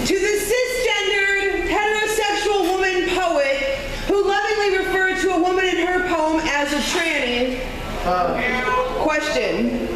To the cisgendered, heterosexual woman poet who lovingly referred to a woman in her poem as a tranny. Question.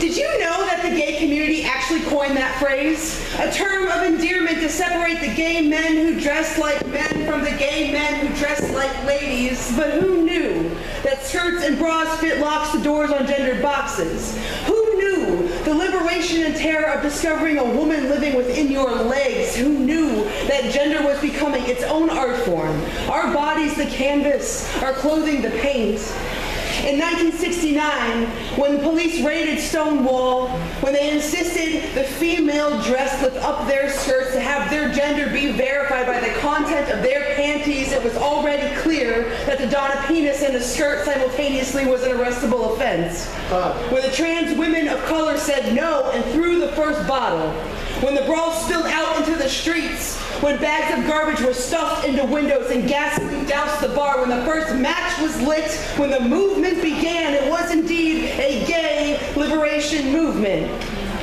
Did you know that the gay community actually coined that phrase? A term of endearment to separate the gay men who dressed like men from the gay men who dressed like ladies. But who knew that skirts and bras fit locks to doors on gendered boxes? Who knew the liberation and terror of discovering a woman living within your legs? Who knew that gender was becoming its own art form? Our bodies the canvas, our clothing the paint. In 1969, when the police raided Stonewall, when they insisted the female dress lift up their skirts to have their gender be verified by the content of their panties, it was already clear that to don a penis and a skirt simultaneously was an arrestable offense. When the trans women of color said no and threw the first bottle, when the brawl spilled out into the streets, when bags of garbage were stuffed into windows and gasoline doused the bar, when the first match was lit, when the movement began, it was indeed a gay liberation movement.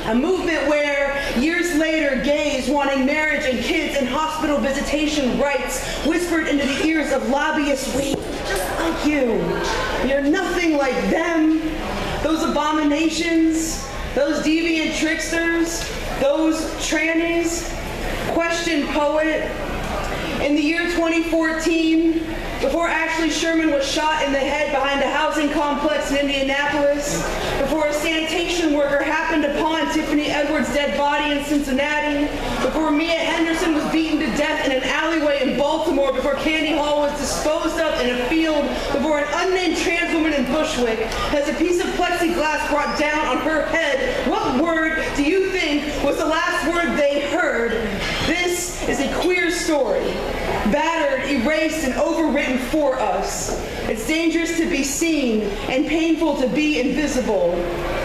A movement where, years later, gays wanting marriage and kids and hospital visitation rights whispered into the ears of lobbyists, "We just like you. You're nothing like them. Those abominations, those deviant tricksters, those trannies." Question, poet. In the year 2014, before Ashley Sherman was shot in the head behind a housing complex in Indianapolis, before a sanitation worker happened upon Tiffany Edwards' dead body in Cincinnati, before Mia Henderson was beaten to death in an alleyway in Baltimore, before Candy Hall was disposed of in a field, before an unnamed trans woman in Bushwick has a piece of plexiglass brought down on her head, what word do you think was the last word they heard? This is a queer story, battered, erased, and overwritten for us. It's dangerous to be seen and painful to be invisible.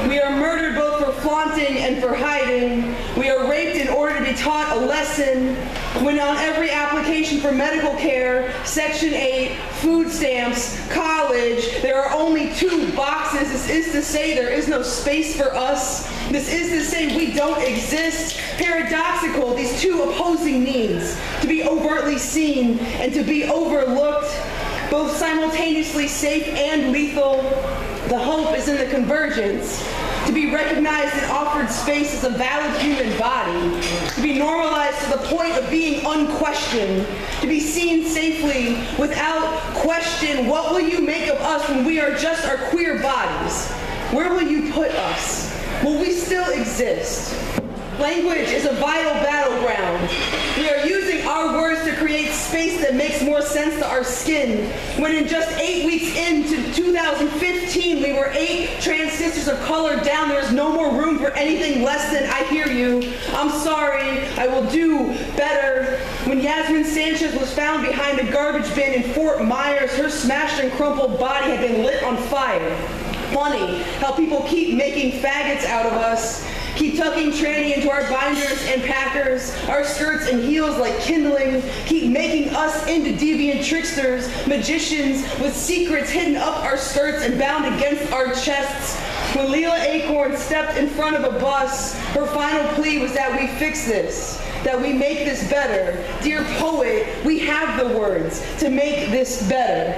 We are murdered both for flaunting and for hiding. We are raped in order to be taught a lesson. When on every application for medical care, Section 8, food stamps, college, there are only 2 boxes. This is to say there is no space for us. This is to say we don't exist. Paradoxical, these 2 opposing needs, to be overtly seen and to be overlooked, both simultaneously safe and lethal. The hope is in the convergence, to be recognized and offered space as a valid human body, to be normalized to the point of being unquestioned, to be seen safely without question. What will you make of us when we are just our queer bodies? Where will you put us? Will we still exist? Language is a vital battleground. We are using our words to create space that makes more sense to our skin. When in just 8 weeks into 2015, we were 8 trans sisters of color down, there is no more room for anything less than "I hear you, I'm sorry, I will do better." When Yasmin Sanchez was found behind a garbage bin in Fort Myers, her smashed and crumpled body had been lit on fire. Funny how people keep making faggots out of us, keep tucking tranny into our binders and packers, our skirts and heels like kindling, keep making us into deviant tricksters, magicians with secrets hidden up our skirts and bound against our chests. When Leela Acorn stepped in front of a bus, her final plea was that we fix this, that we make this better. Dear poet, we have the words to make this better.